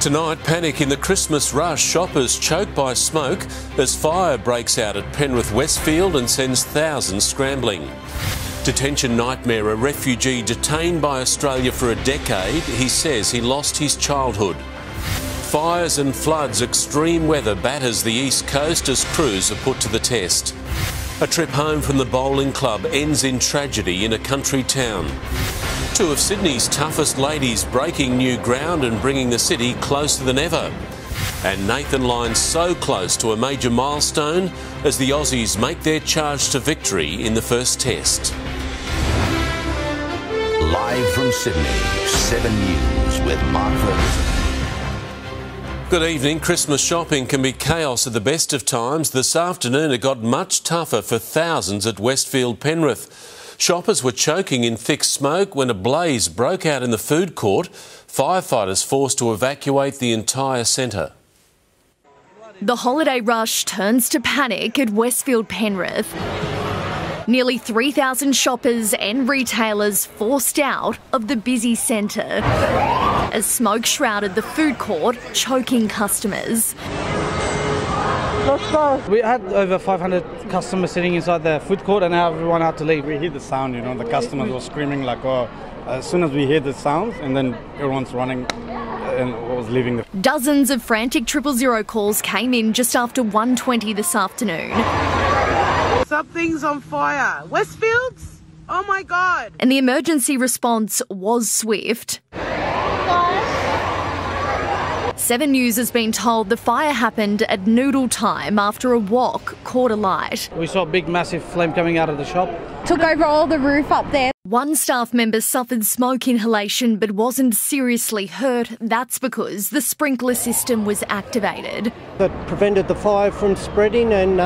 Tonight, panic in the Christmas rush. Shoppers choked by smoke as fire breaks out at Penrith Westfield and sends thousands scrambling. Detention nightmare. A refugee detained by Australia for a decade. He says he lost his childhood. Fires and floods. Extreme weather batters the east coast as crews are put to the test. A trip home from the bowling club ends in tragedy in a country town. Two of Sydney's toughest ladies breaking new ground and bringing the city closer than ever. And Nathan Lyon's so close to a major milestone as the Aussies make their charge to victory in the first test. Live from Sydney, 7 News with Mark Ferguson. Good evening. Christmas shopping can be chaos at the best of times. This afternoon it got much tougher for thousands at Westfield Penrith. Shoppers were choking in thick smoke when a blaze broke out in the food court. Firefighters forced to evacuate the entire centre. The holiday rush turns to panic at Westfield Penrith. Nearly 3,000 shoppers and retailers forced out of the busy centre as smoke shrouded the food court, choking customers. We had over 500 customers sitting inside the food court and now everyone had to leave. We hear the sound, the customers were screaming like, oh, as soon as we hear the sounds, and then everyone's running and was leaving. Dozens of frantic 000 calls came in just after 1:20 this afternoon. Something's on fire. Westfields? Oh my God. And the emergency response was swift. 7 News has been told the fire happened at noodle time after a wok caught alight. We saw a big massive flame coming out of the shop. Took over all the roof up there. One staff member suffered smoke inhalation but wasn't seriously hurt. That's because the sprinkler system was activated. That prevented the fire from spreading and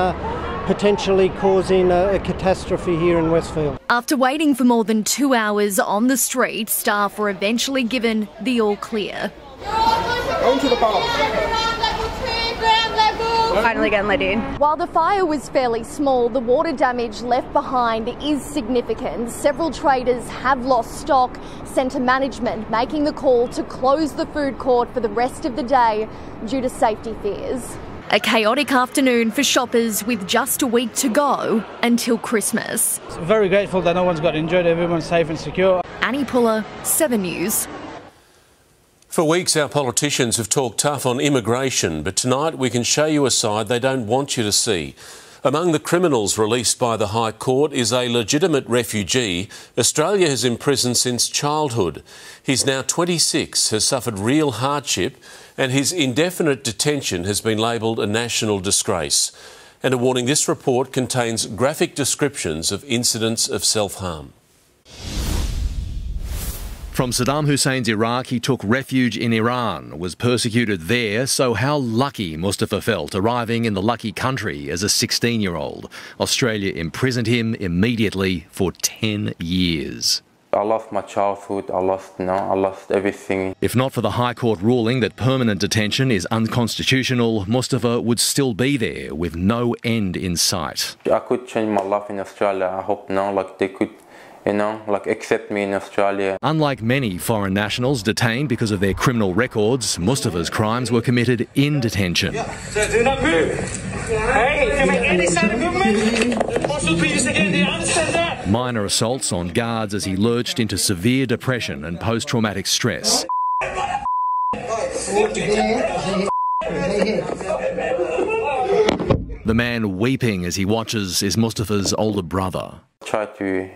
potentially causing a catastrophe here in Westfield. After waiting for more than 2 hours on the street, staff were eventually given the all clear. Into the bar. Finally getting let in. While the fire was fairly small, the water damage left behind is significant. Several traders have lost stock. Centre management making the call to close the food court for the rest of the day due to safety fears. A chaotic afternoon for shoppers with just a week to go until Christmas. Very grateful that no one's got injured, everyone's safe and secure. Annie Puller, 7 News. For weeks our politicians have talked tough on immigration, but tonight we can show you a side they don't want you to see. Among the criminals released by the High Court is a legitimate refugee Australia has imprisoned since childhood. He's now 26, has suffered real hardship, and his indefinite detention has been labelled a national disgrace. And a warning, this report contains graphic descriptions of incidents of self-harm. From Saddam Hussein's Iraq, he took refuge in Iran, was persecuted there, so how lucky Mustafa felt arriving in the lucky country as a 16-year-old. Australia imprisoned him immediately for 10 years. I lost my childhood, I lost everything. If not for the High Court ruling that permanent detention is unconstitutional, Mustafa would still be there with no end in sight. I could change my life in Australia. I hope they could accept me in Australia. Unlike many foreign nationals detained because of their criminal records, Mustafa's crimes were committed in detention. So do not move. Hey, if you make any sign of movement, force will be used again. Do you understand that? Minor assaults on guards as he lurched into severe depression and post-traumatic stress. The man weeping as he watches is Mustafa's older brother. I tried to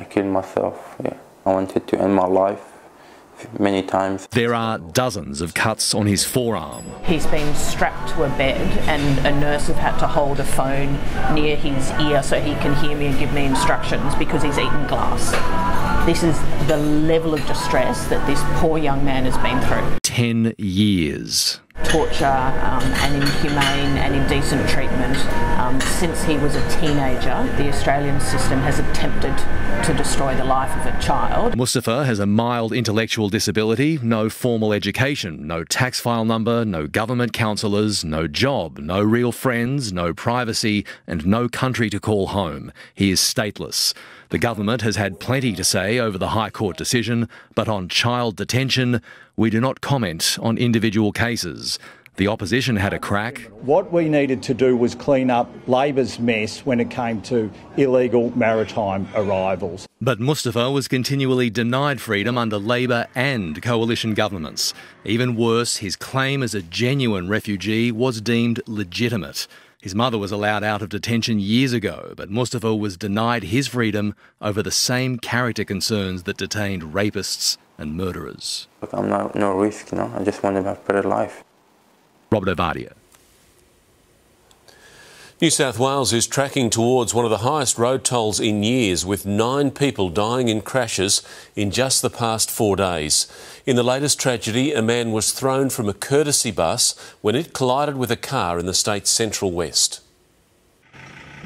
kill myself. I wanted to end my life many times. There are dozens of cuts on his forearm. He's been strapped to a bed and a nurse have had to hold a phone near his ear so he can hear me and give me instructions because he's eaten glass. This is the level of distress that this poor young man has been through. 10 years. Torture and inhumane and indecent treatment. Since he was a teenager, the Australian system has attempted to destroy the life of a child. Mustafa has a mild intellectual disability, no formal education, no tax file number, no government counsellors, no job, no real friends, no privacy, and no country to call home. He is stateless. The government has had plenty to say over the High Court decision, but on child detention, we do not comment on individual cases. The opposition had a crack. What we needed to do was clean up Labor's mess when it came to illegal maritime arrivals. But Mustafa was continually denied freedom under Labor and coalition governments. Even worse, his claim as a genuine refugee was deemed legitimate. His mother was allowed out of detention years ago, but Mustafa was denied his freedom over the same character concerns that detained rapists and murderers. Look, I'm no risk, you know. I just want to have a better life. Robert Ovadia. New South Wales is tracking towards one of the highest road tolls in years, with 9 people dying in crashes in just the past 4 days. In the latest tragedy, a man was thrown from a courtesy bus when it collided with a car in the state's central west.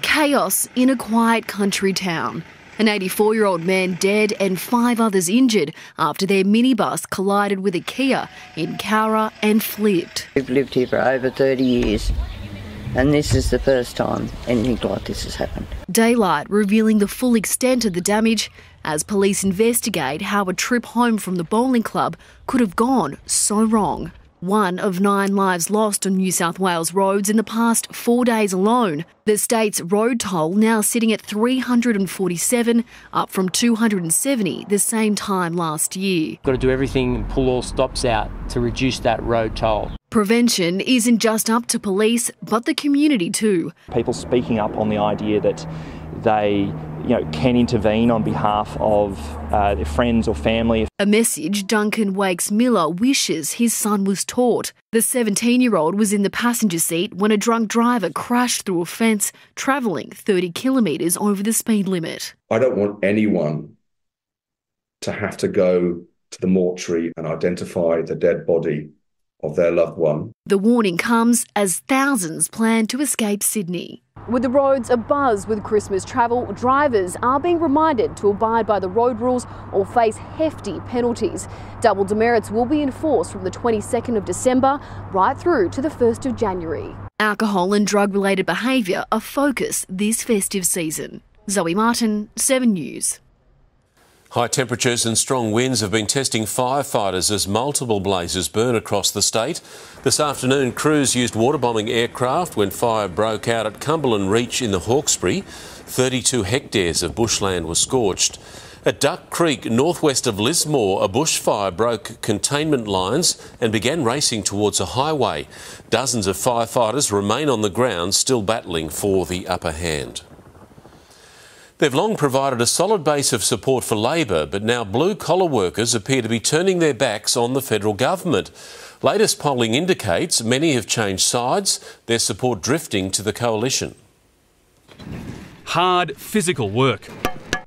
Chaos in a quiet country town. An 84-year-old man dead and 5 others injured after their minibus collided with a Kia in Cowra and flipped. We've lived here for over 30 years and this is the first time anything like this has happened. Daylight revealing the full extent of the damage as police investigate how a trip home from the bowling club could have gone so wrong. 1 of 9 lives lost on New South Wales roads in the past 4 days alone. The state's road toll now sitting at 347, up from 270 the same time last year. Got to do everything and pull all stops out to reduce that road toll. Prevention isn't just up to police, but the community too. People speaking up on the idea that they can intervene on behalf of their friends or family. A message Duncan Wakes-Miller wishes his son was taught. The 17-year-old was in the passenger seat when a drunk driver crashed through a fence, travelling 30 kilometres over the speed limit. I don't want anyone to have to go to the mortuary and identify the dead body of their loved one. The warning comes as thousands plan to escape Sydney. With the roads abuzz with Christmas travel, drivers are being reminded to abide by the road rules or face hefty penalties. Double demerits will be enforced from the 22nd of December right through to the 1st of January. Alcohol and drug-related behaviour are focus this festive season. Zoe Martin, 7 News. High temperatures and strong winds have been testing firefighters as multiple blazes burn across the state. This afternoon, crews used waterbombing aircraft when fire broke out at Cumberland Reach in the Hawkesbury. 32 hectares of bushland were scorched. At Duck Creek, northwest of Lismore, a bushfire broke containment lines and began racing towards a highway. Dozens of firefighters remain on the ground, still battling for the upper hand. They've long provided a solid base of support for Labor, but now blue-collar workers appear to be turning their backs on the federal government. Latest polling indicates many have changed sides, their support drifting to the coalition. Hard, physical work.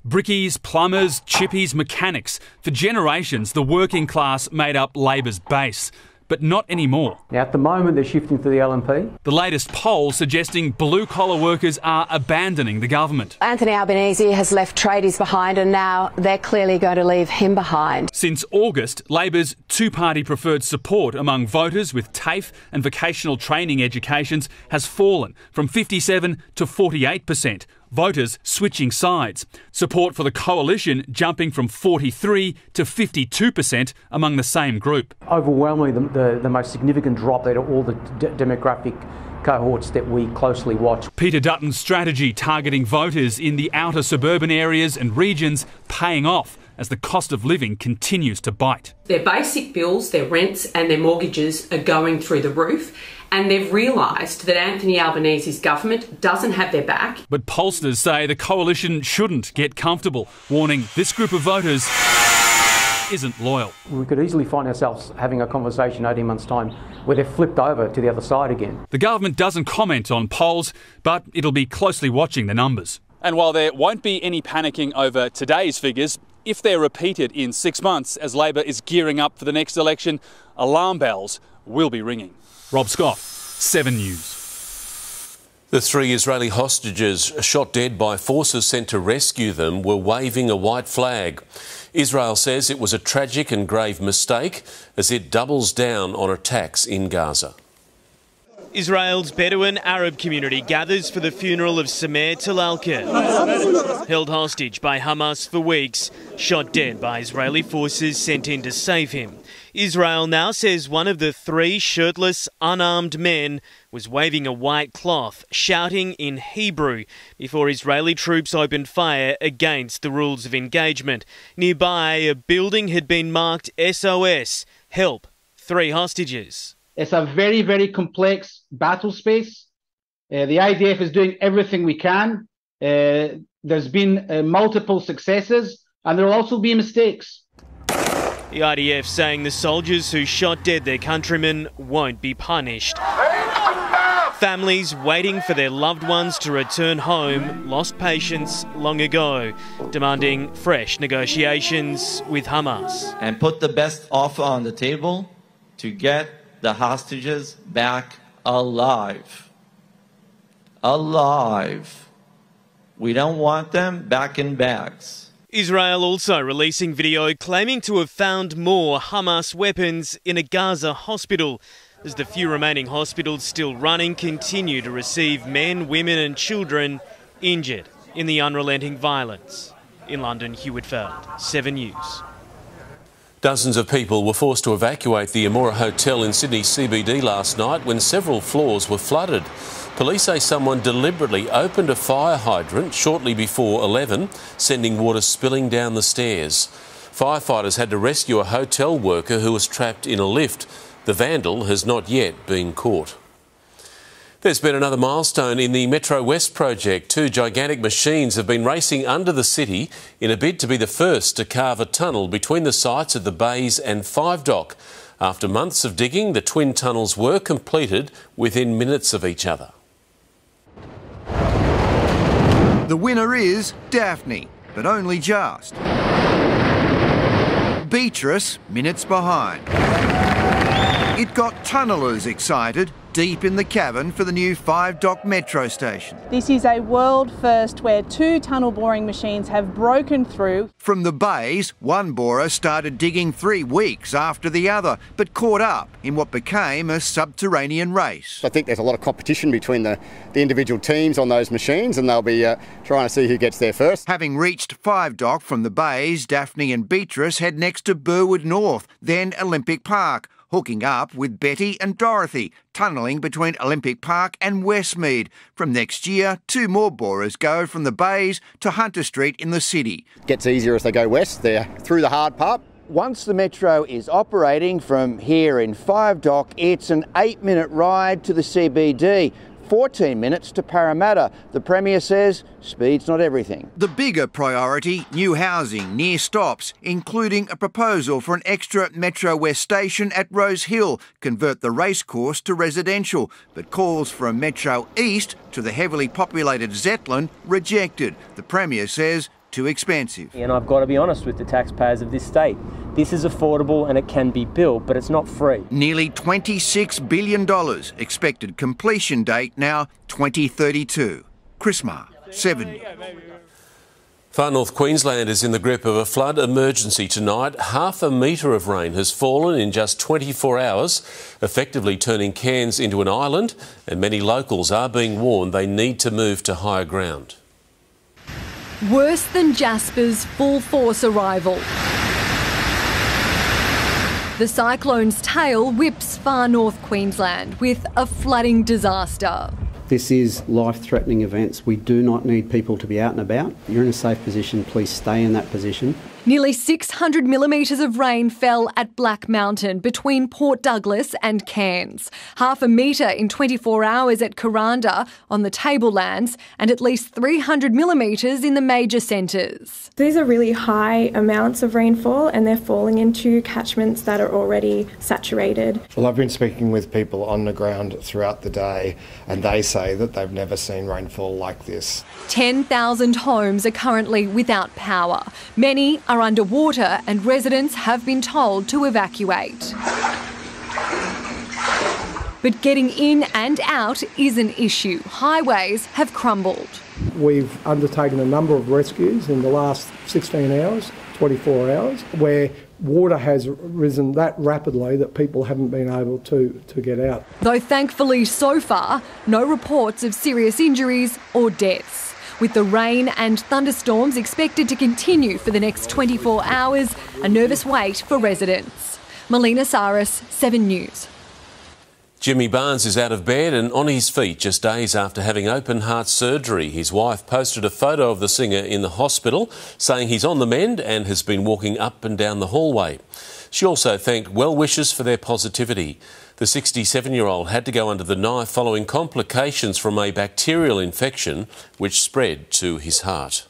Brickies, plumbers, chippies, mechanics. For generations, the working class made up Labor's base. But not anymore. Now, at the moment, they're shifting to the LNP. The latest poll suggesting blue-collar workers are abandoning the government. Anthony Albanese has left tradies behind and now they're clearly going to leave him behind. Since August, Labor's two-party preferred support among voters with TAFE and vocational training educations has fallen from 57 to 48%. Voters switching sides. Support for the coalition jumping from 43 to 52% among the same group. Overwhelmingly, the most significant drop out of all the demographic cohorts that we closely watch. Peter Dutton's strategy targeting voters in the outer suburban areas and regions paying off as the cost of living continues to bite. Their basic bills, their rents and their mortgages are going through the roof, and they've realised that Anthony Albanese's government doesn't have their back. But pollsters say the coalition shouldn't get comfortable, warning this group of voters isn't loyal. We could easily find ourselves having a conversation 18 months' time where they've flipped over to the other side again. The government doesn't comment on polls, but it'll be closely watching the numbers. And while there won't be any panicking over today's figures, if they're repeated in 6 months as Labor is gearing up for the next election, alarm bells will be ringing. Rob Scott, 7 News. The 3 Israeli hostages shot dead by forces sent to rescue them were waving a white flag. Israel says it was a tragic and grave mistake as it doubles down on attacks in Gaza. Israel's Bedouin Arab community gathers for the funeral of Samer Talalka, held hostage by Hamas for weeks, shot dead by Israeli forces sent in to save him. Israel now says one of the 3 shirtless, unarmed men was waving a white cloth, shouting in Hebrew before Israeli troops opened fire against the rules of engagement. Nearby, a building had been marked SOS, help, 3 hostages. It's a very, very complex battle space. The IDF is doing everything we can. There's been multiple successes, and there will also be mistakes. The IDF saying the soldiers who shot dead their countrymen won't be punished. Families waiting for their loved ones to return home lost patience long ago, demanding fresh negotiations with Hamas. And put the best offer on the table to get the hostages back alive. Alive. We don't want them back in bags. Israel also releasing video claiming to have found more Hamas weapons in a Gaza hospital, as the few remaining hospitals still running continue to receive men, women and children injured in the unrelenting violence. In London, Hugh Whitfield, 7 News. Dozens of people were forced to evacuate the Amora Hotel in Sydney CBD last night when several floors were flooded. Police say someone deliberately opened a fire hydrant shortly before 11, sending water spilling down the stairs. Firefighters had to rescue a hotel worker who was trapped in a lift. The vandal has not yet been caught. There's been another milestone in the Metro West project. 2 gigantic machines have been racing under the city in a bid to be the first to carve a tunnel between the sites of the Bays and 5 Dock. After months of digging, the twin tunnels were completed within minutes of each other. The winner is Daphne, but only just. Beatrice, minutes behind. It got tunnellers excited deep in the cavern for the new 5 Dock metro station. This is a world first where 2 tunnel boring machines have broken through. From the Bays, one borer started digging 3 weeks after the other, but caught up in what became a subterranean race. I think there's a lot of competition between the individual teams on those machines, and they'll be trying to see who gets there first. Having reached 5 Dock from the Bays, Daphne and Beatrice head next to Burwood North, then Olympic Park, hooking up with Betty and Dorothy, tunnelling between Olympic Park and Westmead. From next year, 2 more borers go from the Bays to Hunter Street in the city. Gets easier as they go west. They're through the hard part. Once the metro is operating from here in 5 Dock, it's an 8-minute ride to the CBD. 14 minutes to Parramatta. The Premier says speed's not everything. The bigger priority, new housing near stops, including a proposal for an extra Metro West station at Rose Hill, convert the racecourse to residential, but calls for a Metro East to the heavily populated Zetland rejected. The Premier says too expensive. And I've got to be honest with the taxpayers of this state. This is affordable and it can be built, but it's not free. Nearly $26 billion. Expected completion date now 2032. Chris Marr, 7. Far North Queensland is in the grip of a flood emergency tonight. 0.5 metre of rain has fallen in just 24 hours, effectively turning Cairns into an island, and many locals are being warned they need to move to higher ground. Worse than Jasper's full force arrival. The cyclone's tail whips far north Queensland with a flooding disaster. This is life-threatening events. We do not need people to be out and about. You're in a safe position, please stay in that position. Nearly 600 millimetres of rain fell at Black Mountain between Port Douglas and Cairns. 0.5 metre in 24 hours at Kuranda on the tablelands, and at least 300 millimetres in the major centres. These are really high amounts of rainfall, and they're falling into catchments that are already saturated. Well, I've been speaking with people on the ground throughout the day, and they say that they've never seen rainfall like this. 10,000 homes are currently without power. Many are underwater, and residents have been told to evacuate. But getting in and out is an issue. Highways have crumbled. We've undertaken a number of rescues in the last 16 hours, 24 hours, where water has risen that rapidly that people haven't been able to get out. Though thankfully so far, no reports of serious injuries or deaths. With the rain and thunderstorms expected to continue for the next 24 hours, a nervous wait for residents. Melina Saris, 7 News. Jimmy Barnes is out of bed and on his feet just days after having open heart surgery. His wife posted a photo of the singer in the hospital, saying he's on the mend and has been walking up and down the hallway. She also thanked well-wishers for their positivity. The 67-year-old had to go under the knife following complications from a bacterial infection which spread to his heart.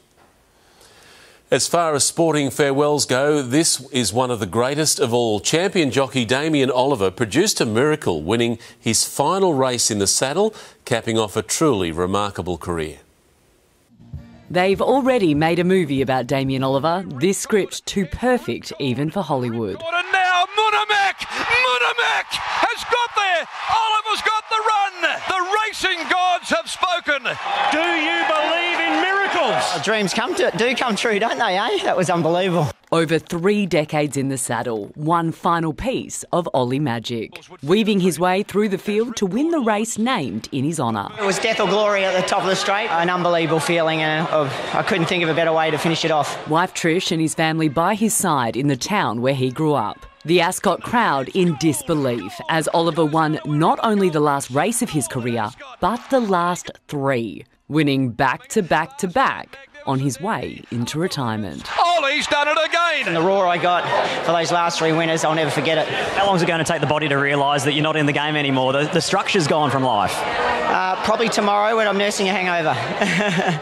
As far as sporting farewells go, this is one of the greatest of all. Champion jockey Damien Oliver produced a miracle, winning his final race in the saddle, capping off a truly remarkable career. They've already made a movie about Damien Oliver, this script too perfect even for Hollywood. And now Munamek has got there. Oliver's got the run. The racing gods have spoken. Do you believe in miracles? Dreams do come true, don't they, eh? That was unbelievable. Over 3 decades in the saddle, one final piece of Ollie magic, weaving his way through the field to win the race named in his honour. It was death or glory at the top of the straight. An unbelievable feeling, and I couldn't think of a better way to finish it off. Wife Trish and his family by his side in the town where he grew up. The Ascot crowd in disbelief as Oliver won not only the last race of his career, but the last 3, winning back to back to back on his way into retirement. Ollie's done it again. And the roar I got for those last 3 winners, I'll never forget it. How long is it going to take the body to realise that you're not in the game anymore? The structure's gone from life. Probably tomorrow when I'm nursing a hangover.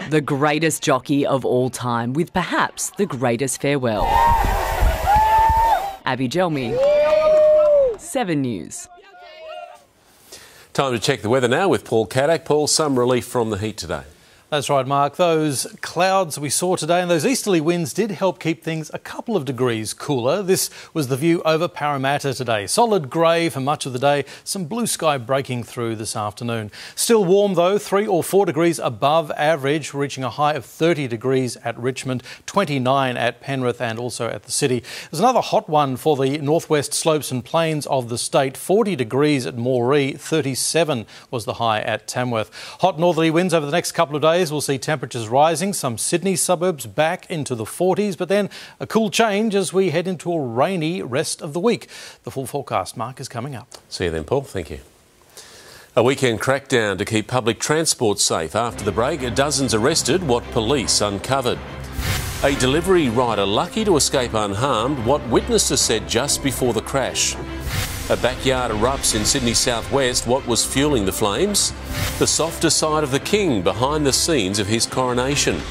The greatest jockey of all time, with perhaps the greatest farewell. Abby Gelmy, 7 News. Time to check the weather now with Paul Kadak. Paul, some relief from the heat today. That's right, Mark. Those clouds we saw today and those easterly winds did help keep things a couple of degrees cooler. This was the view over Parramatta today. Solid grey for much of the day, some blue sky breaking through this afternoon. Still warm though, 3 or 4 degrees above average, reaching a high of 30 degrees at Richmond, 29 at Penrith and also at the city. There's another hot one for the northwest slopes and plains of the state, 40 degrees at Moree, 37 was the high at Tamworth. Hot northerly winds over the next couple of days. We'll see temperatures rising, some Sydney suburbs back into the 40s, but then a cool change as we head into a rainy rest of the week. The full forecast, Mark, is coming up. See you then, Paul. Thank you. A weekend crackdown to keep public transport safe. After the break, dozens arrested. What police uncovered. A delivery rider lucky to escape unharmed. What witnesses said just before the crash. A backyard erupts in Sydney southwest. What was fueling the flames? The softer side of the king behind the scenes of his coronation.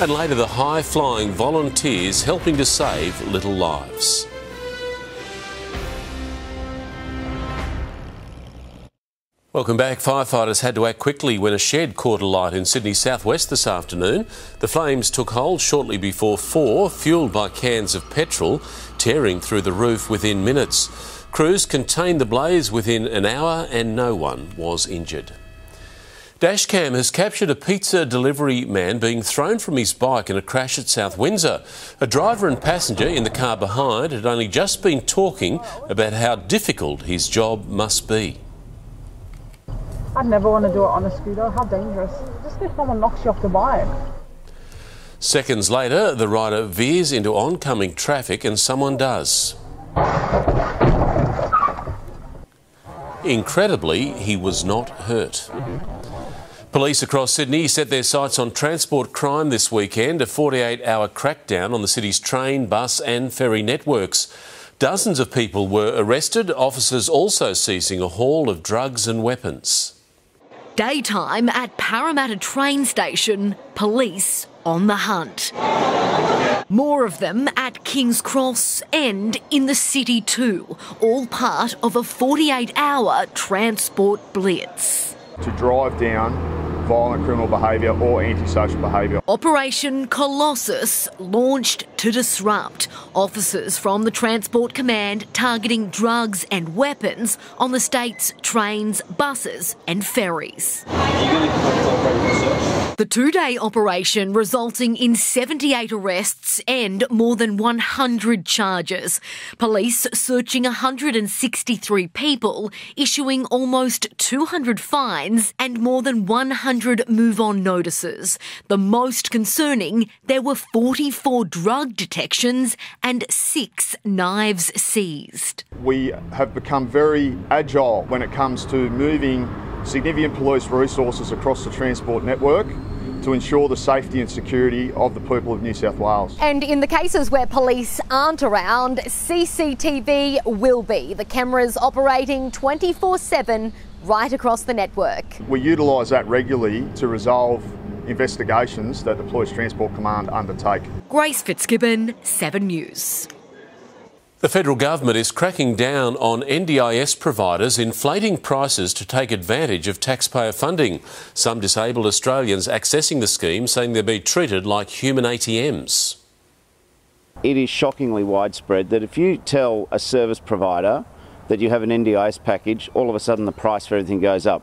And later, the high-flying volunteers helping to save little lives. Welcome back. Firefighters had to act quickly when a shed caught alight in Sydney southwest this afternoon. The flames took hold shortly before 4, fuelled by cans of petrol, tearing through the roof within minutes. Crews contained the blaze within an hour and no one was injured. Dashcam has captured a pizza delivery man being thrown from his bike in a crash at South Windsor. A driver and passenger in the car behind had only just been talking about how difficult his job must be. I'd never want to do it on a scooter. How dangerous. Just if someone knocks you off the bike. Seconds later, the rider veers into oncoming traffic and someone does. Incredibly, he was not hurt. Police across Sydney set their sights on transport crime this weekend, a 48-hour crackdown on the city's train, bus and ferry networks. Dozens of people were arrested, officers also seizing a haul of drugs and weapons. Daytime at Parramatta train station, police on the hunt. More of them at King's Cross and in the city too, all part of a 48-hour transport blitz. To drive down violent criminal behaviour or antisocial behaviour. Operation Colossus launched to disrupt. Officers from the Transport Command targeting drugs and weapons on the state's trains, buses and ferries. The two-day operation resulting in 78 arrests and more than 100 charges. Police searching 163 people, issuing almost 200 fines and more than 100 move-on notices. The most concerning, there were 44 drug detections and 6 knives seized. We have become very agile when it comes to moving significant police resources across the transport network to ensure the safety and security of the people of New South Wales. And in the cases where police aren't around, CCTV will be. The cameras operating 24/7 right across the network. We utilise that regularly to resolve investigations that the Police Transport Command undertake. Grace Fitzgibbon, 7 News. The federal government is cracking down on NDIS providers inflating prices to take advantage of taxpayer funding. Some disabled Australians accessing the scheme saying they'll be treated like human ATMs. It is shockingly widespread that if you tell a service provider that you have an NDIS package, all of a sudden the price for everything goes up.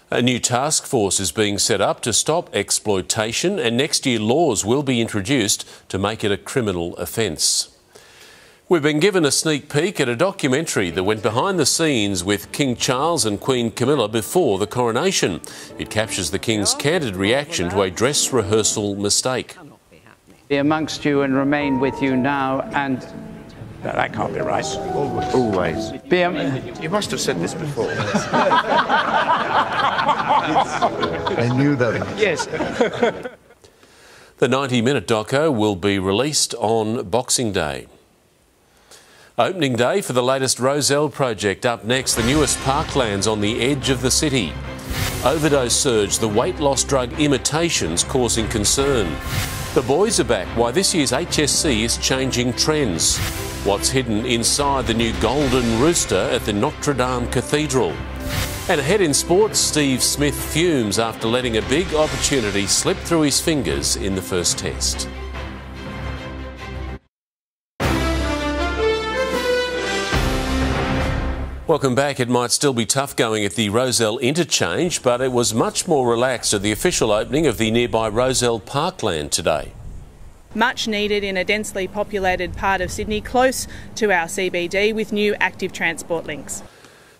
A new task force is being set up to stop exploitation, and next year laws will be introduced to make it a criminal offence. We've been given a sneak peek at a documentary that went behind the scenes with King Charles and Queen Camilla before the coronation. It captures the King's candid reaction to a dress rehearsal mistake. Be amongst you and remain with you now and... No, that can't be right. Always. You must have said this before. I knew that. Yes. The 90-minute doco will be released on Boxing Day. Opening day for the latest Rozelle project. Up next, the newest parklands on the edge of the city. Overdose surge, the weight loss drug imitations causing concern. The boys are back, why this year's HSC is changing trends. What's hidden inside the new Golden Rooster at the Notre Dame Cathedral. And ahead in sports, Steve Smith fumes after letting a big opportunity slip through his fingers in the first test. Welcome back. It might still be tough going at the Rozelle interchange, but it was much more relaxed at the official opening of the nearby Rozelle Parkland today. Much needed in a densely populated part of Sydney, close to our CBD, with new active transport links.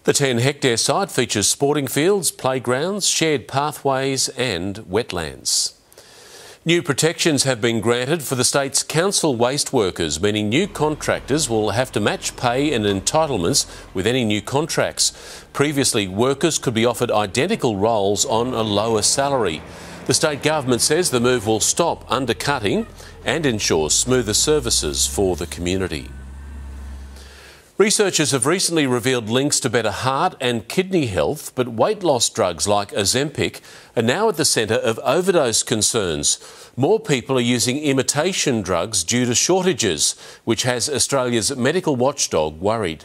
The 10-hectare site features sporting fields, playgrounds, shared pathways and wetlands. New protections have been granted for the state's council waste workers, meaning new contractors will have to match pay and entitlements with any new contracts. Previously, workers could be offered identical roles on a lower salary. The state government says the move will stop undercutting and ensure smoother services for the community. Researchers have recently revealed links to better heart and kidney health, but weight loss drugs like Ozempic are now at the centre of overdose concerns. More people are using imitation drugs due to shortages, which has Australia's medical watchdog worried.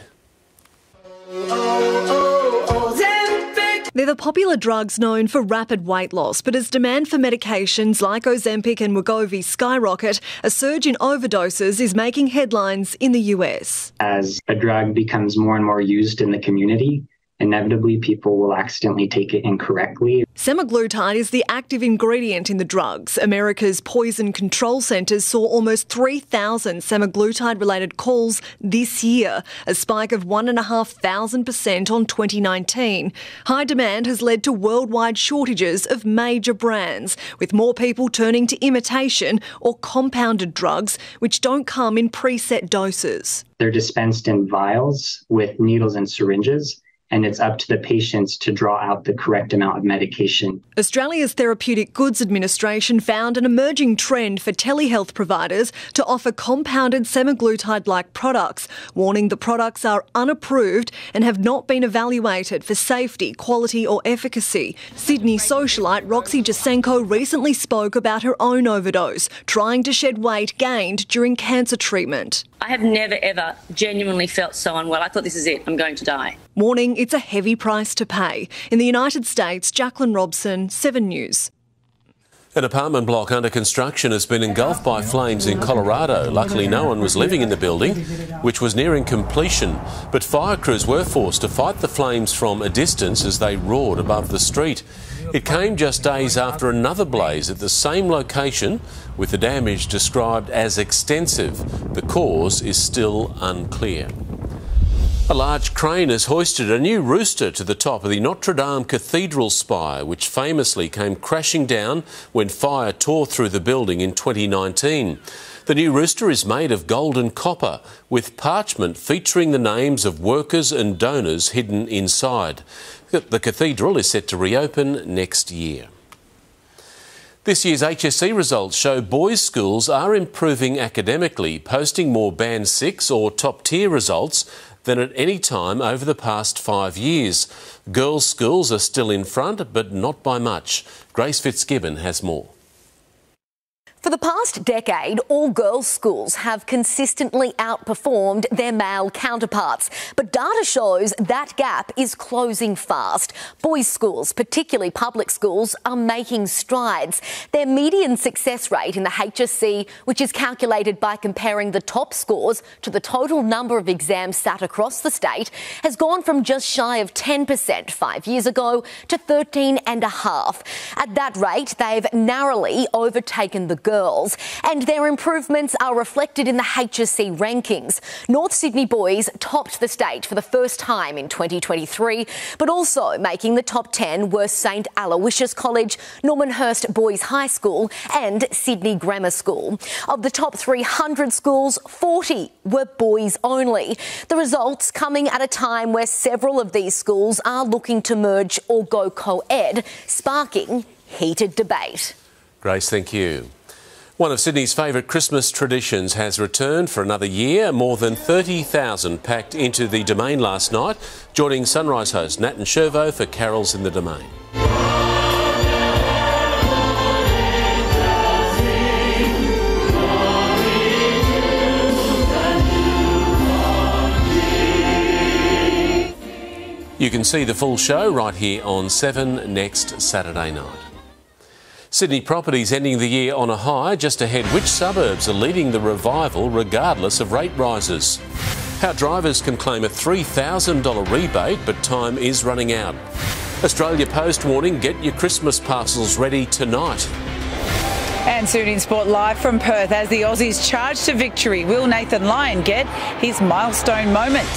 They're the popular drugs known for rapid weight loss, but as demand for medications like Ozempic and Wegovy skyrocket, a surge in overdoses is making headlines in the US. As a drug becomes more and more used in the community, inevitably people will accidentally take it incorrectly. Semaglutide is the active ingredient in the drugs. America's poison control centres saw almost 3,000 semaglutide-related calls this year, a spike of 1,500% on 2019. High demand has led to worldwide shortages of major brands, with more people turning to imitation or compounded drugs, which don't come in preset doses. They're dispensed in vials with needles and syringes, and it's up to the patients to draw out the correct amount of medication. Australia's Therapeutic Goods Administration found an emerging trend for telehealth providers to offer compounded semaglutide-like products, warning the products are unapproved and have not been evaluated for safety, quality or efficacy. Sydney socialite Roxy Jasenko recently spoke about her own overdose, trying to shed weight gained during cancer treatment. I have never, ever genuinely felt so unwell. I thought, this is it, I'm going to die. Warning, it's a heavy price to pay. In the United States, Jacqueline Robson, 7 News. An apartment block under construction has been engulfed by flames in Colorado. Luckily, no one was living in the building, which was nearing completion. But fire crews were forced to fight the flames from a distance as they roared above the street. It came just days after another blaze at the same location, with the damage described as extensive. The cause is still unclear. A large crane has hoisted a new rooster to the top of the Notre Dame Cathedral spire, which famously came crashing down when fire tore through the building in 2019. The new rooster is made of gold and copper, with parchment featuring the names of workers and donors hidden inside. The cathedral is set to reopen next year. This year's HSC results show boys' schools are improving academically, posting more Band 6 or top-tier results than at any time over the past 5 years. Girls' schools are still in front, but not by much. Grace Fitzgibbon has more. For the past decade, all girls' schools have consistently outperformed their male counterparts. But data shows that gap is closing fast. Boys' schools, particularly public schools, are making strides. Their median success rate in the HSC, which is calculated by comparing the top scores to the total number of exams sat across the state, has gone from just shy of 10% 5 years ago to 13.5%. At that rate, they've narrowly overtaken the girls, and their improvements are reflected in the HSC rankings. North Sydney boys topped the state for the first time in 2023, but also making the top 10 were St Aloysius College, Normanhurst Boys High School and Sydney Grammar School. Of the top 300 schools, 40 were boys only. The results coming at a time where several of these schools are looking to merge or go co-ed, sparking heated debate. Grace, thank you. One of Sydney's favourite Christmas traditions has returned for another year. More than 30,000 packed into the Domain last night, joining Sunrise host Nat and Shervo for carols in the Domain. You can see the full show right here on 7 next Saturday night. Sydney properties ending the year on a high. Just ahead, which suburbs are leading the revival regardless of rate rises? How drivers can claim a $3,000 rebate, but time is running out. Australia Post warning, get your Christmas parcels ready tonight. And soon in Sport live from Perth, as the Aussies charge to victory, will Nathan Lyon get his milestone moment?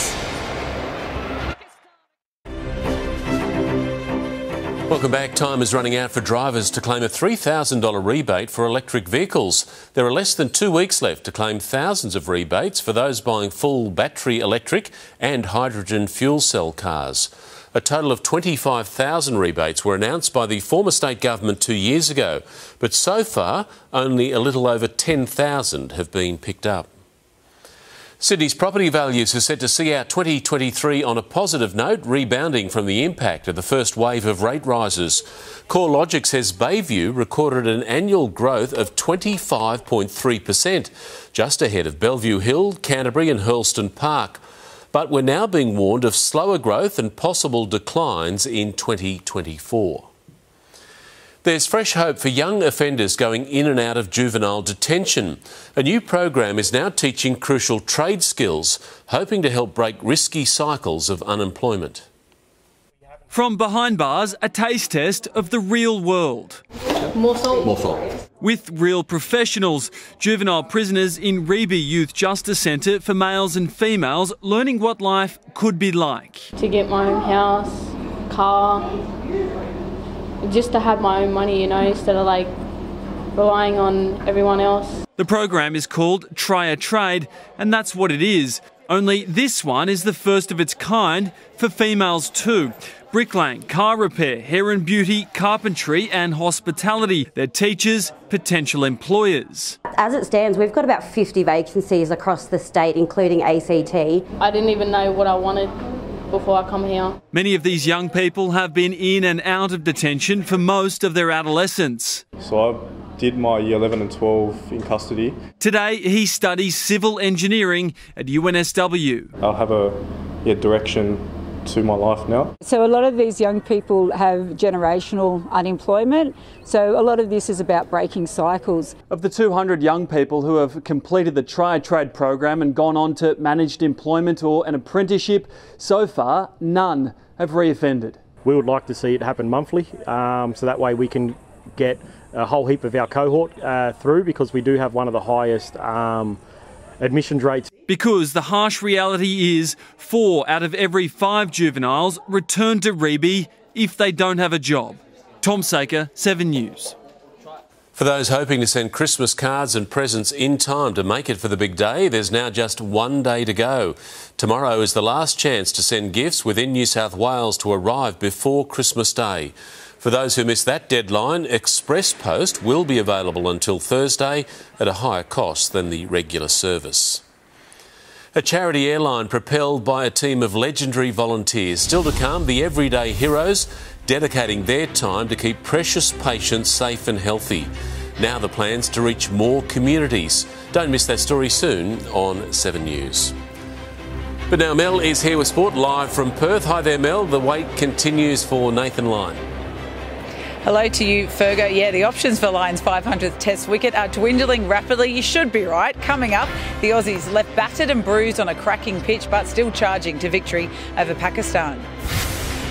Welcome back. Time is running out for drivers to claim a $3,000 rebate for electric vehicles. There are less than 2 weeks left to claim thousands of rebates for those buying full battery electric and hydrogen fuel cell cars. A total of 25,000 rebates were announced by the former state government 2 years ago, but so far only a little over 10,000 have been picked up. Sydney's property values are set to see out 2023 on a positive note, rebounding from the impact of the first wave of rate rises. CoreLogic says Bayview recorded an annual growth of 25.3%, just ahead of Bellevue Hill, Canterbury and Hurlston Park. But we're now being warned of slower growth and possible declines in 2024. There's fresh hope for young offenders going in and out of juvenile detention. A new program is now teaching crucial trade skills, hoping to help break risky cycles of unemployment. From behind bars, a taste test of the real world. More salt. More salt. With real professionals, juvenile prisoners in Reby Youth Justice Centre for males and females learning what life could be like. To get my own house, car, just to have my own money, you know, instead of like relying on everyone else. The program is called Try a Trade, and that's what it is. Only this one is the first of its kind for females too. Bricklaying, car repair, hair and beauty, carpentry and hospitality. They're teachers, potential employers. As it stands, we've got about 50 vacancies across the state, including ACT. I didn't even know what I wanted before I come here. Many of these young people have been in and out of detention for most of their adolescence. So I did my year 11 and 12 in custody. Today he studies civil engineering at UNSW. I'll have a direction to my life now. So a lot of these young people have generational unemployment, so a lot of this is about breaking cycles. Of the 200 young people who have completed the Try a Trade program and gone on to managed employment or an apprenticeship, so far none have reoffended. We would like to see it happen monthly, so that way we can get a whole heap of our cohort through, because we do have one of the highest admissions rates. Because the harsh reality is 4 out of every 5 juveniles return to Reby if they don't have a job. Tom Saker, 7 News. For those hoping to send Christmas cards and presents in time to make it for the big day, there's now just one day to go. Tomorrow is the last chance to send gifts within New South Wales to arrive before Christmas Day. For those who miss that deadline, Express Post will be available until Thursday at a higher cost than the regular service. A charity airline propelled by a team of legendary volunteers. Still to come, the everyday heroes dedicating their time to keep precious patients safe and healthy. Now the plans to reach more communities. Don't miss that story soon on 7 News. But now Mel is here with sport live from Perth. Hi there, Mel. The wait continues for Nathan Lyon. Hello to you, Fergo. Yeah, the options for Lions' 500th Test wicket are dwindling rapidly. You should be right. Coming up, the Aussies left battered and bruised on a cracking pitch, but still charging to victory over Pakistan.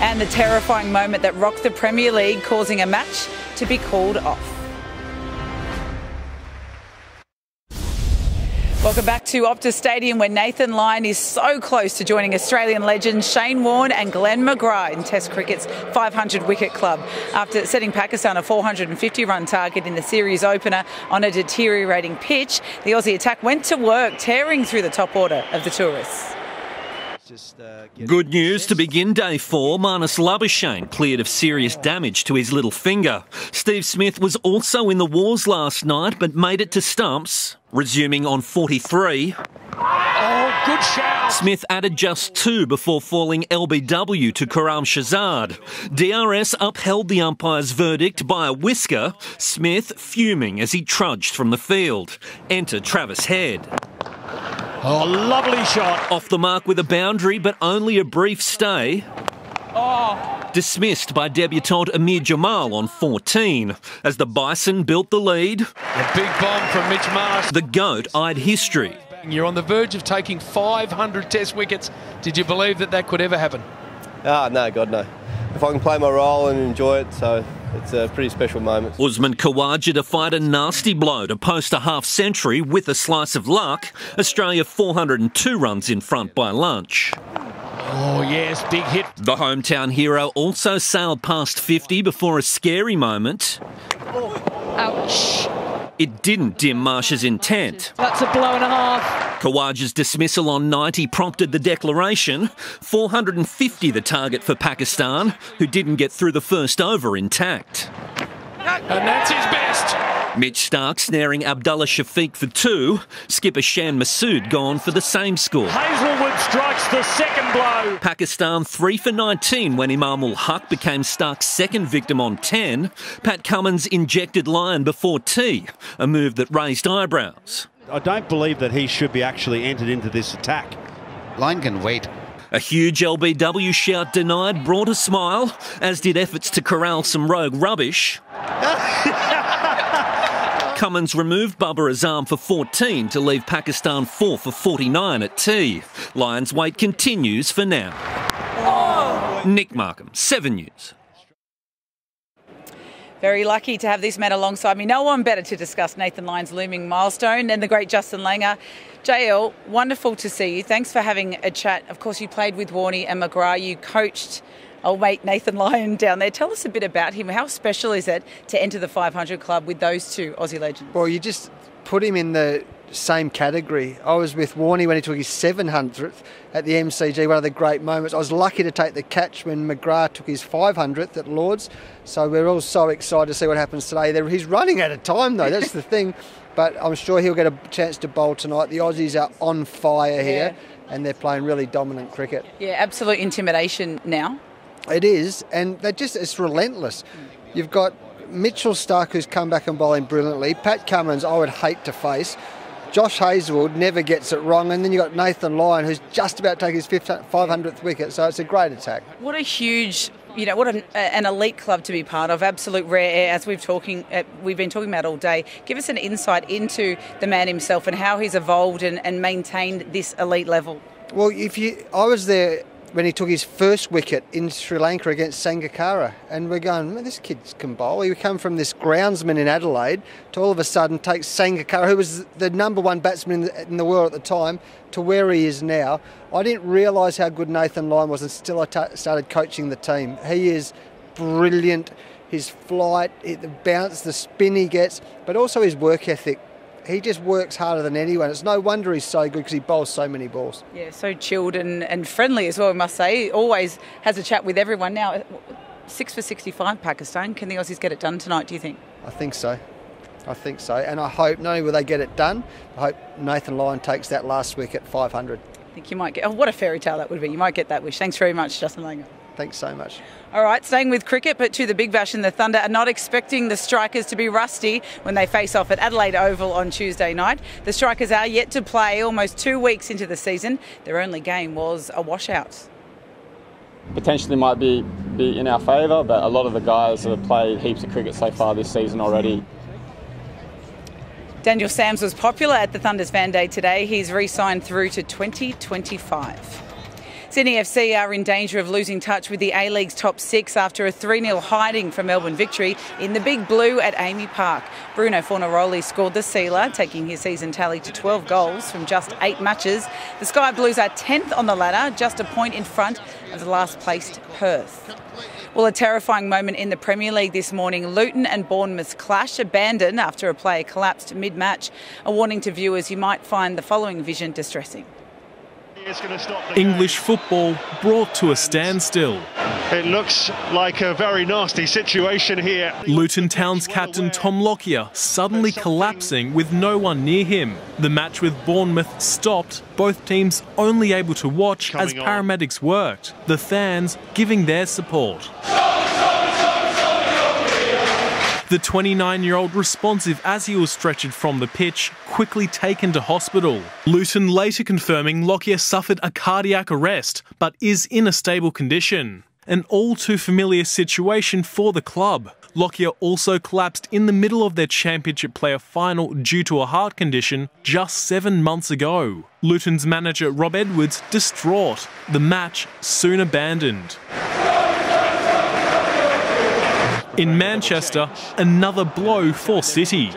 And the terrifying moment that rocked the Premier League, causing a match to be called off. Welcome back to Optus Stadium, where Nathan Lyon is so close to joining Australian legends Shane Warne and Glenn McGrath in Test cricket's 500 wicket club. After setting Pakistan a 450-run target in the series opener on a deteriorating pitch, the Aussie attack went to work, tearing through the top order of the tourists. Good news to begin day 4. Marnus Labuschagne cleared of serious damage to his little finger. Steve Smith was also in the wars last night, but made it to stumps, resuming on 43. Oh, good shout. Smith added just 2 before falling LBW to Karam Shahzad. DRS upheld the umpire's verdict by a whisker, Smith fuming as he trudged from the field. Enter Travis Head. Oh, lovely shot. Off the mark with a boundary, but only a brief stay. Oh. Dismissed by debutant Amir Jamal on 14, as the Bison built the lead. A big bomb from Mitch Marsh. The GOAT eyed history. You're on the verge of taking 500 Test wickets. Did you believe that could ever happen? No, God, no. If I can play my role and enjoy it, so it's a pretty special moment. Usman Khawaja defied a nasty blow to post a half-century with a slice of luck. Australia 402 runs in front by lunch. Oh, yes, big hit. The hometown hero also sailed past 50 before a scary moment. Ouch. It didn't dim Marsh's intent. That's a blow and a half. Khawaja's dismissal on 90 prompted the declaration. 450 the target for Pakistan, who didn't get through the first over intact. And that's his best. Mitch Stark snaring Abdullah Shafiq for 2. Skipper Shan Masood gone for the same score. Hazelwood strikes the second blow. Pakistan 3 for 19 when Imam-ul Haq became Stark's second victim on 10. Pat Cummins injected Lyon before tea, a move that raised eyebrows. I don't believe that he should be actually entered into this attack. Lyon can wait. A huge LBW shout denied brought a smile, as did efforts to corral some rogue rubbish. Cummins removed Babar Azam for 14 to leave Pakistan 4 for 49 at tea. Lions' wait continues for now. Oh. Nick Markham, 7 News. Very lucky to have this man alongside me. No one better to discuss Nathan Lyon's looming milestone than the great Justin Langer. JL, wonderful to see you. Thanks for having a chat. Of course, you played with Warnie and McGrath. You coached old mate Nathan Lyon down there. Tell us a bit about him. How special is it to enter the 500 club with those two Aussie legends? Well, you just put him in the same category. I was with Warney when he took his 700th at the MCG, one of the great moments. I was lucky to take the catch when McGrath took his 500th at Lord's, so we're all so excited to see what happens today. He's running out of time though, that's the thing, but I'm sure he'll get a chance to bowl tonight. The Aussies are on fire here, and they're playing really dominant cricket. Yeah, absolute intimidation now. It is, and it's relentless. You've got Mitchell Stark, who's come back and bowling brilliantly. Pat Cummins, I would hate to face. Josh Hazlewood never gets it wrong, and then you've got Nathan Lyon, who's just about to take his 500th wicket, so it's a great attack. What a huge, what an elite club to be part of, absolute rare air, as we've been talking about all day. Give us an insight into the man himself and how he's evolved and maintained this elite level. Well, I was there when he took his first wicket in Sri Lanka against Sangakkara, and we're going, man, this kid can bowl. He come from this groundsman in Adelaide to all of a sudden take Sangakkara, who was the number one batsman in the world at the time, to where he is now. I didn't realise how good Nathan Lyon was until I started coaching the team. He is brilliant. His flight, the bounce, the spin he gets, but also his work ethic. He just works harder than anyone. It's no wonder he's so good because he bowls so many balls. Yeah, so chilled and friendly as well, I must say. He always has a chat with everyone. Now, 6 for 65, Pakistan. Can the Aussies get it done tonight, do you think? I think so. And I hope not only will they get it done, I hope Nathan Lyon takes that last wicket, 500. I think you might get... Oh, what a fairy tale that would be. You might get that wish. Thanks very much, Justin Langer. Thanks so much. All right, staying with cricket, but to the Big Bash, and the Thunder are not expecting the Strikers to be rusty when they face off at Adelaide Oval on Tuesday night. The Strikers are yet to play almost 2 weeks into the season. Their only game was a washout. Potentially might be in our favour, but a lot of the guys have played heaps of cricket so far this season already. Daniel Sams was popular at the Thunder's Fan Day today. He's re-signed through to 2025. Sydney FC are in danger of losing touch with the A-League's top 6 after a 3-0 hiding from Melbourne victory in the Big Blue at Amy Park. Bruno Fornaroli scored the sealer, taking his season tally to 12 goals from just 8 matches. The Sky Blues are 10th on the ladder, just a point in front of the last-placed Perth. Well, a terrifying moment in the Premier League this morning. Luton and Bournemouth's clash abandoned after a player collapsed mid-match. A warning to viewers, you might find the following vision distressing. English football brought to a standstill. It looks like a very nasty situation here. Luton Town's captain Tom Lockyer suddenly collapsing with no one near him. The match with Bournemouth stopped, both teams only able to watch as paramedics worked, the fans giving their support. The 29-year-old responsive as he was stretchered from the pitch, quickly taken to hospital. Luton later confirming Lockyer suffered a cardiac arrest, but is in a stable condition. An all too familiar situation for the club. Lockyer also collapsed in the middle of their championship player final due to a heart condition just 7 months ago. Luton's manager Rob Edwards distraught. The match soon abandoned. In Manchester, another blow for City.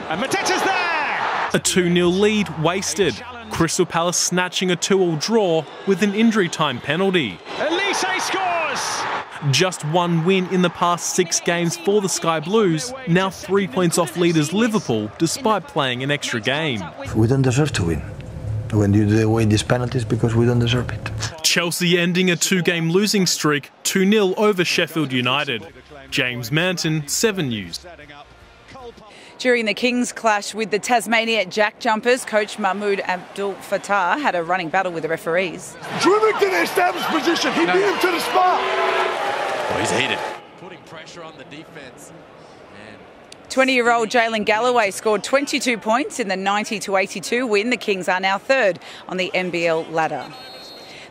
And Mateta's there! A 2-0 lead wasted. Crystal Palace snatching a 2-2 draw with an injury time penalty. Elise scores! Just one win in the past 6 games for the Sky Blues, now 3 points off leaders Liverpool despite playing an extra game. We don't deserve to win. When you win these penalties because we don't deserve it. Chelsea ending a 2-game losing streak, 2-0 over Sheffield United. James Manton, 7 News. During the Kings' clash with the Tasmania Jack Jumpers, coach Mahmood Abdul Fattah had a running battle with the referees. Dribbling to the established position, he beat him to the spot. Oh, he's heated. Putting pressure on the defence. 20-year-old Jalen Galloway scored 22 points in the 90-82 win. The Kings are now 3rd on the NBL ladder.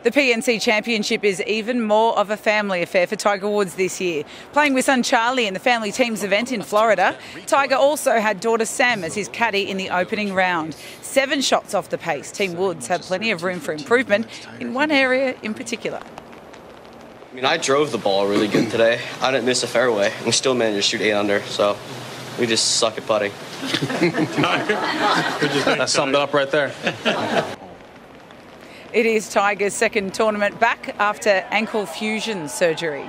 The PNC Championship is even more of a family affair for Tiger Woods this year. Playing with son Charlie in the family teams event in Florida, Tiger also had daughter Sam as his caddy in the opening round. 7 shots off the pace. Team Woods have plenty of room for improvement in one area in particular. I mean, I drove the ball really good today. I didn't miss a fairway. We still managed to shoot 8 under, so we just suck at putting. That summed it up right there. It is Tiger's second tournament back after ankle fusion surgery.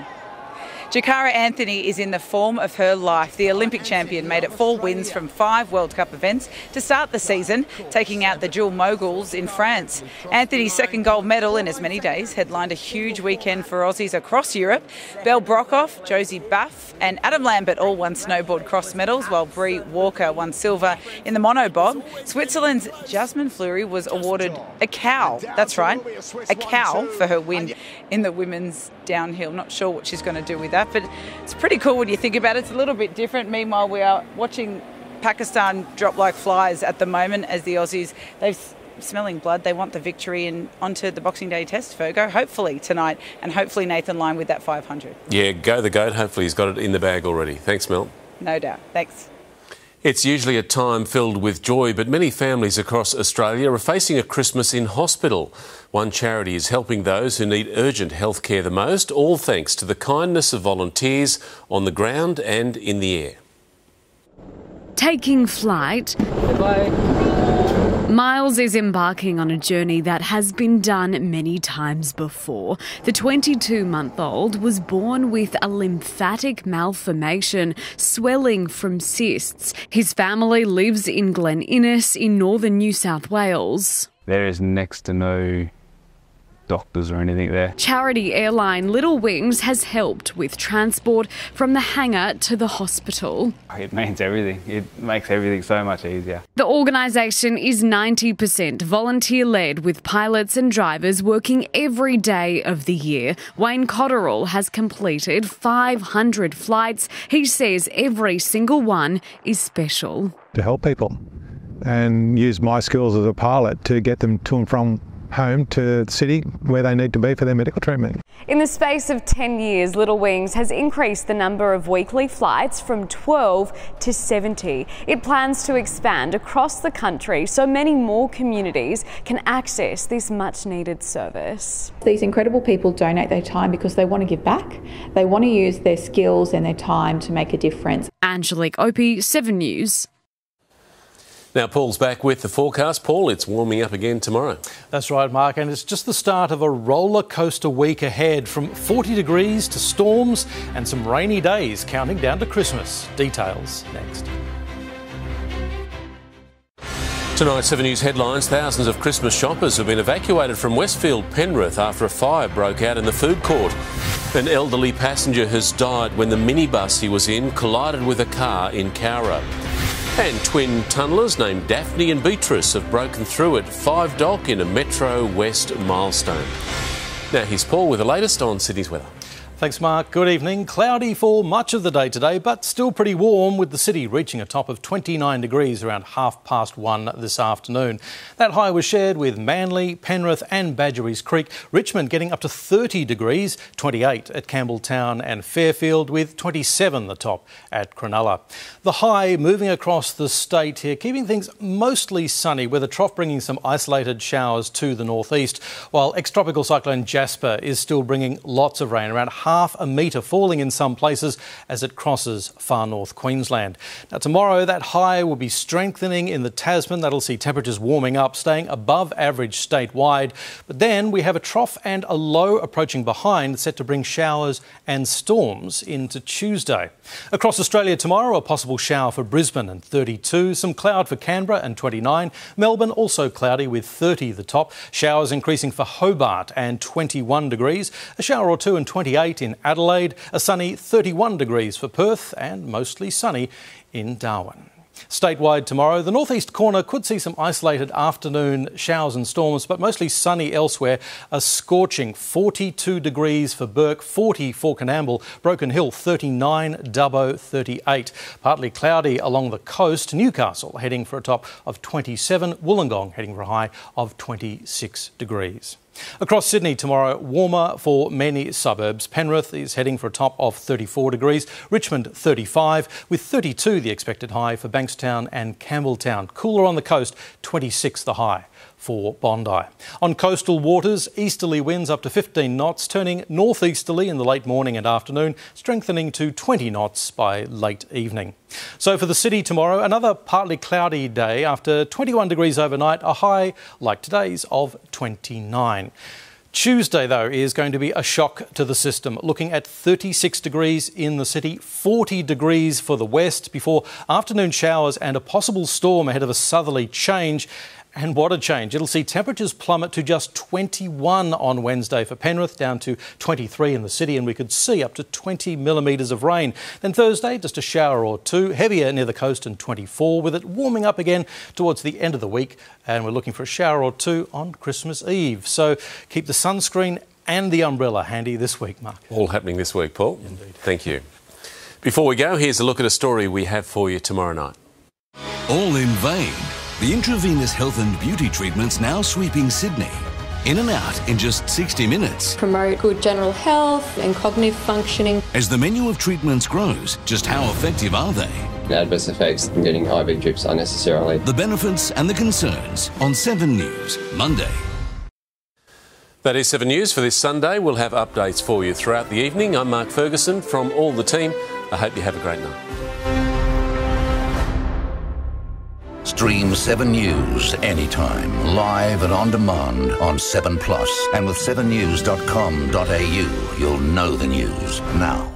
Jakara Anthony is in the form of her life. The Olympic champion made it 4 wins from 5 World Cup events to start the season, taking out the dual moguls in France. Anthony's second gold medal in as many days headlined a huge weekend for Aussies across Europe. Belle Brockhoff, Josie Buff and Adam Lambert all won snowboard cross medals, while Bree Walker won silver in the monobob. Switzerland's Jasmine Fleury was awarded a cow, that's right, a cow for her win in the women's downhill. Not sure what she's going to do with that, but it's pretty cool when you think about it. It's a little bit different. Meanwhile, we are watching Pakistan drop like flies at the moment as the Aussies, they're smelling blood. They want the victory and onto the Boxing Day test, Fergo, hopefully tonight, and hopefully Nathan Lyon with that 500. Yeah, go the goat. Hopefully he's got it in the bag already. Thanks, Mel. No doubt. Thanks. It's usually a time filled with joy, but many families across Australia are facing a Christmas in hospital. One charity is helping those who need urgent health care the most, all thanks to the kindness of volunteers on the ground and in the air. Taking flight, Miles is embarking on a journey that has been done many times before. The 22-month-old was born with a lymphatic malformation, swelling from cysts. His family lives in Glen Innes in northern New South Wales. There is next to no doctors or anything there. Charity airline Little Wings has helped with transport from the hangar to the hospital. It means everything. It makes everything so much easier. The organisation is 90% volunteer-led, with pilots and drivers working every day of the year. Wayne Cotterill has completed 500 flights. He says every single one is special. To help people and use my skills as a pilot to get them to and from home to the city where they need to be for their medical treatment. In the space of 10 years, Little Wings has increased the number of weekly flights from 12 to 70. It plans to expand across the country so many more communities can access this much-needed service. These incredible people donate their time because they want to give back. They want to use their skills and their time to make a difference. Angelique Opie, 7 News. Now, Paul's back with the forecast. Paul, it's warming up again tomorrow. That's right, Mark, and it's just the start of a roller coaster week ahead, from 40 degrees to storms and some rainy days counting down to Christmas. Details next. Tonight's 7 News headlines: thousands of Christmas shoppers have been evacuated from Westfield Penrith after a fire broke out in the food court. An elderly passenger has died when the minibus he was in collided with a car in Cowra. And twin tunnellers named Daphne and Beatrice have broken through at 5 Dock in a Metro West milestone. Now here's Paul with the latest on Sydney's weather. Thanks, Mark. Good evening. Cloudy for much of the day today, but still pretty warm, with the city reaching a top of 29 degrees around 1:30 this afternoon. That high was shared with Manly, Penrith and Badgerys Creek. Richmond getting up to 30 degrees, 28 at Campbelltown and Fairfield, with 27 the top at Cronulla. The high moving across the state here, keeping things mostly sunny, with a trough bringing some isolated showers to the northeast, while ex-tropical cyclone Jasper is still bringing lots of rain, around half a metre falling in some places as it crosses far north Queensland. Now tomorrow that high will be strengthening in the Tasman. That'll see temperatures warming up, staying above average statewide. But then we have a trough and a low approaching behind, set to bring showers and storms into Tuesday. Across Australia tomorrow, a possible shower for Brisbane and 32, some cloud for Canberra and 29, Melbourne also cloudy with 30 the top, showers increasing for Hobart and 21 degrees, a shower or two and 28 in Adelaide, a sunny 31 degrees for Perth and mostly sunny in Darwin. Statewide tomorrow, the northeast corner could see some isolated afternoon showers and storms, but mostly sunny elsewhere. A scorching 42 degrees for Bourke, 40 for Coonamble, Broken Hill 39, Dubbo 38. Partly cloudy along the coast, Newcastle heading for a top of 27, Wollongong heading for a high of 26 degrees. Across Sydney tomorrow, warmer for many suburbs. Penrith is heading for a top of 34 degrees, Richmond 35, with 32 the expected high for Bankstown and Campbelltown. Cooler on the coast, 26 the high for Bondi. On coastal waters, easterly winds up to 15 knots, turning northeasterly in the late morning and afternoon, strengthening to 20 knots by late evening. So for the city tomorrow, another partly cloudy day after 21 degrees overnight, a high like today's of 29. Tuesday, though, is going to be a shock to the system. Looking at 36 degrees in the city, 40 degrees for the west before afternoon showers and a possible storm ahead of a southerly change. And what a change. It'll see temperatures plummet to just 21 on Wednesday for Penrith, down to 23 in the city, and we could see up to 20 millimetres of rain. Then Thursday, just a shower or two, heavier near the coast and 24, with it warming up again towards the end of the week. And we're looking for a shower or two on Christmas Eve. So keep the sunscreen and the umbrella handy this week, Mark. All happening this week, Paul. Indeed. Thank you. Before we go, here's a look at a story we have for you tomorrow night. All in vain. The intravenous health and beauty treatments now sweeping Sydney. In and out in just 60 minutes. Promote good general health and cognitive functioning. As the menu of treatments grows, just how effective are they? Adverse effects from getting IV drips unnecessarily. The benefits and the concerns on 7 News, Monday. That is 7 News for this Sunday. We'll have updates for you throughout the evening. I'm Mark Ferguson from all the team. I hope you have a great night. Stream 7 News anytime, live and on demand on 7plus. And with 7news.com.au, you'll know the news now.